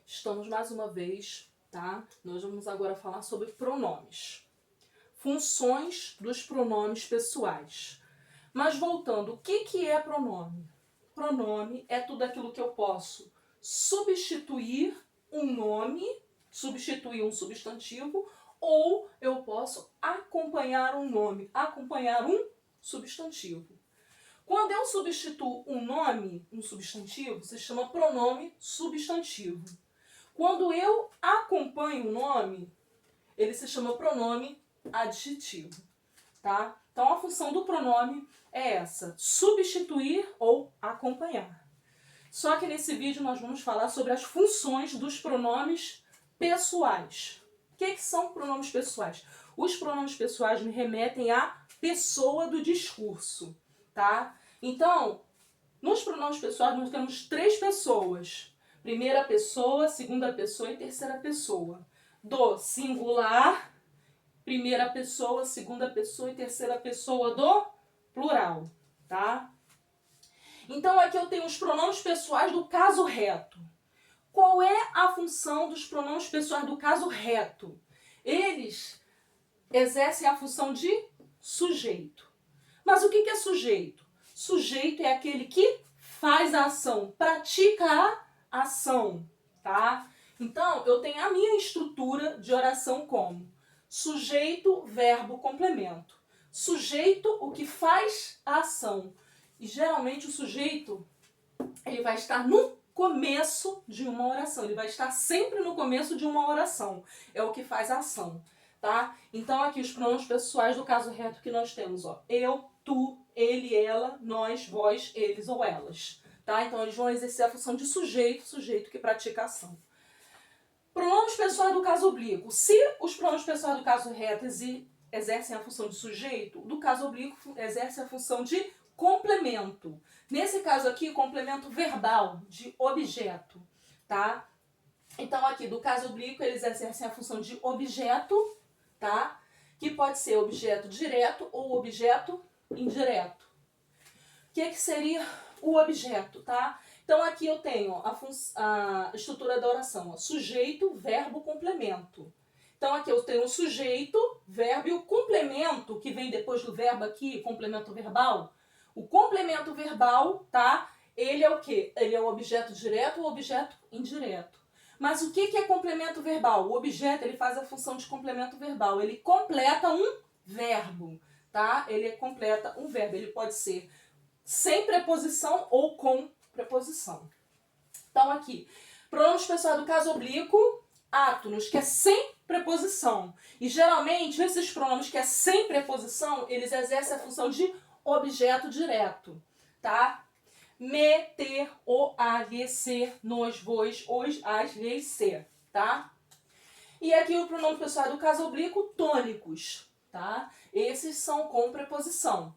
Estamos mais uma vez, tá? Nós vamos agora falar sobre pronomes. Funções dos pronomes pessoais. Mas voltando, o que é pronome? Pronome é tudo aquilo que eu posso substituir um nome, substituir um substantivo, ou eu posso acompanhar um nome, acompanhar um substantivo. Quando eu substituo um nome, um substantivo, se chama pronome substantivo. Quando eu acompanho o nome, ele se chama pronome adjetivo, tá? Então a função do pronome é essa, substituir ou acompanhar. Só que nesse vídeo nós vamos falar sobre as funções dos pronomes pessoais. O que são pronomes pessoais? Os pronomes pessoais me remetem à pessoa do discurso, tá? Então, nos pronomes pessoais nós temos 3 pessoas. Primeira pessoa, segunda pessoa e terceira pessoa. Do singular, primeira pessoa, segunda pessoa e terceira pessoa do plural, tá? Então aqui eu tenho os pronomes pessoais do caso reto. Qual é a função dos pronomes pessoais do caso reto? Eles exercem a função de sujeito. Mas o que é sujeito? Sujeito é aquele que faz a ação, pratica a ação, tá? Então, eu tenho a minha estrutura de oração como sujeito, verbo, complemento. Sujeito, o que faz a ação. E geralmente o sujeito, ele vai estar no começo de uma oração. Ele vai estar sempre no começo de uma oração. É o que faz a ação, tá? Então aqui os pronomes pessoais do caso reto que nós temos, ó. Eu, tu, ele, ela, nós, vós, eles ou elas. Tá? Então eles vão exercer a função de sujeito, sujeito que pratica a ação. Pronomes pessoais do caso oblíquo. Se os pronomes pessoais do caso reto exercem a função de sujeito, do caso oblíquo exerce a função de complemento. Nesse caso aqui, complemento verbal, de objeto, tá? Então aqui, do caso oblíquo, eles exercem a função de objeto, tá? Que pode ser objeto direto ou objeto indireto. O que seria o objeto, tá? Então aqui eu tenho a estrutura da oração, ó, sujeito, verbo, complemento. Então aqui eu tenho o sujeito, verbo e o complemento que vem depois do verbo aqui, complemento verbal. O complemento verbal, tá? Ele é o quê? Ele é o objeto direto ou objeto indireto. Mas o que é complemento verbal? O objeto, ele faz a função de complemento verbal. Ele completa um verbo, tá? Ele completa um verbo. Ele pode ser sem preposição ou com preposição. Então aqui, pronomes pessoais do caso oblíquo, átonos, que é sem preposição. E geralmente, esses pronomes que é sem preposição, eles exercem a função de objeto direto, tá? Me, ter, o, a, lhe, se, nos, vos, os, as, lhes, se, tá? E aqui o pronome pessoal do caso oblíquo, tônicos, tá? Esses são com preposição.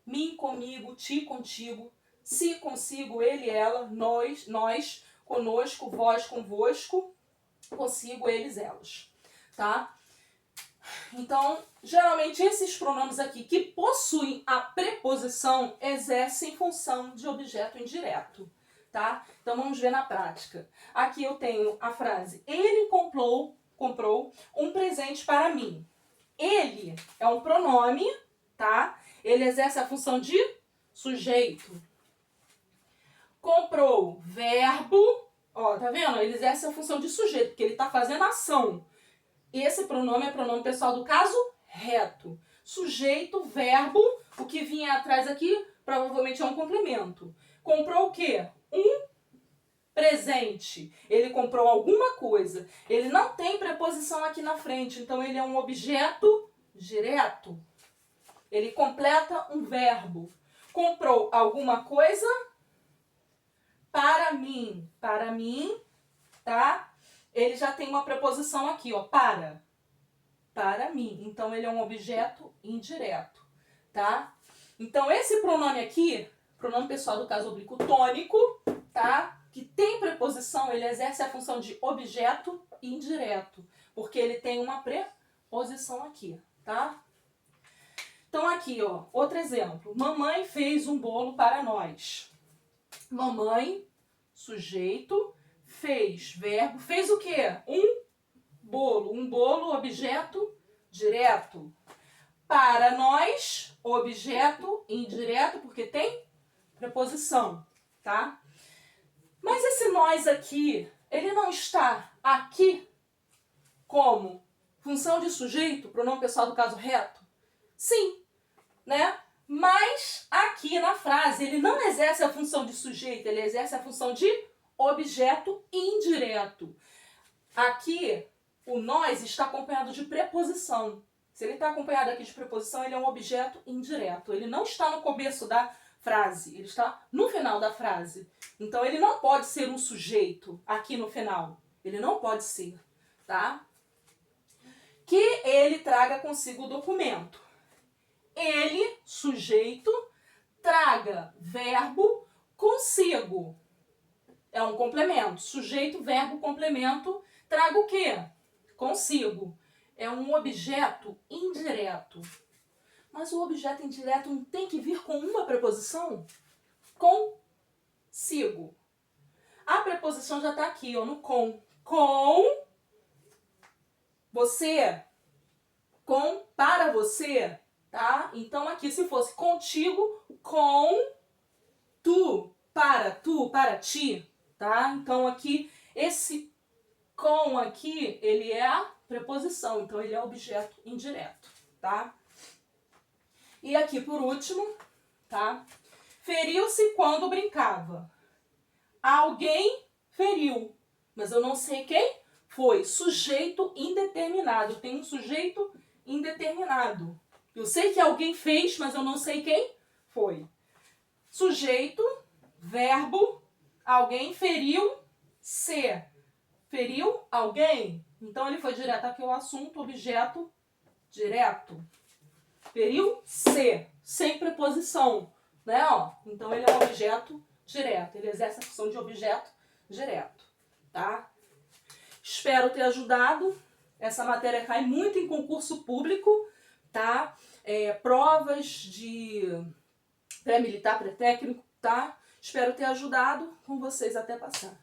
Mim, comigo, ti, contigo, se, consigo, ele, ela, nós, conosco, vós, convosco, consigo, eles, elas, tá? Então, geralmente esses pronomes aqui que possuem a preposição exercem função de objeto indireto, tá? Então vamos ver na prática. Aqui eu tenho a frase: ele comprou um presente para mim. Ele é um pronome, tá? Ele exerce a função de sujeito. Comprou, verbo, ó, tá vendo? Ele exerce a função de sujeito, porque ele está fazendo ação. Esse pronome é pronome pessoal do caso reto. Sujeito, verbo, o que vinha atrás aqui provavelmente é um complemento. Comprou o quê? Um presente. Ele comprou alguma coisa. Ele não tem preposição aqui na frente, então ele é um objeto direto. Ele completa um verbo. Comprou alguma coisa para mim. Para mim, tá? Ele já tem uma preposição aqui, ó, para mim. Então, ele é um objeto indireto, tá? Então, esse pronome aqui, pronome pessoal do caso oblíquo tônico, tá? Que tem preposição, ele exerce a função de objeto indireto, porque ele tem uma preposição aqui, tá? Então, aqui, ó, outro exemplo. Mamãe fez um bolo para nós. Mamãe, sujeito, fez? Verbo fez o quê? Um bolo, objeto direto. Para nós, objeto indireto, porque tem preposição, tá? Mas esse nós aqui, ele não está aqui como função de sujeito, pronome pessoal do caso reto? Sim, né? Mas aqui na frase, ele não exerce a função de sujeito, ele exerce a função de objeto indireto. Aqui, o nós está acompanhado de preposição. Se ele está acompanhado aqui de preposição, ele é um objeto indireto. Ele não está no começo da frase, ele está no final da frase. Então, ele não pode ser um sujeito aqui no final. Ele não pode ser, tá? Que ele traga consigo o documento. Ele, sujeito, traga verbo consigo. É um complemento. Sujeito, verbo, complemento, traga o quê? Consigo. É um objeto indireto. Mas o objeto indireto não tem que vir com uma preposição? Consigo. A preposição já está aqui, ó, no com. Com você. Com para você. Tá? Então aqui, se fosse contigo, com tu, para ti. Tá? Então aqui, esse com aqui, ele é a preposição, então ele é objeto indireto, tá? E aqui por último, tá? Feriu-se quando brincava. Alguém feriu, mas eu não sei quem foi. Sujeito indeterminado, tem um sujeito indeterminado. Eu sei que alguém fez, mas eu não sei quem foi. Sujeito, verbo, alguém feriu, se. Feriu alguém? Então, ele foi direto aqui ao assunto, objeto direto. Feriu-se, sem preposição, né? Ó, então, ele é um objeto direto. Ele exerce a função de objeto direto, tá? Espero ter ajudado. Essa matéria cai muito em concurso público, tá? Provas de pré-militar, pré-técnico, tá? Espero ter ajudado com vocês até passar.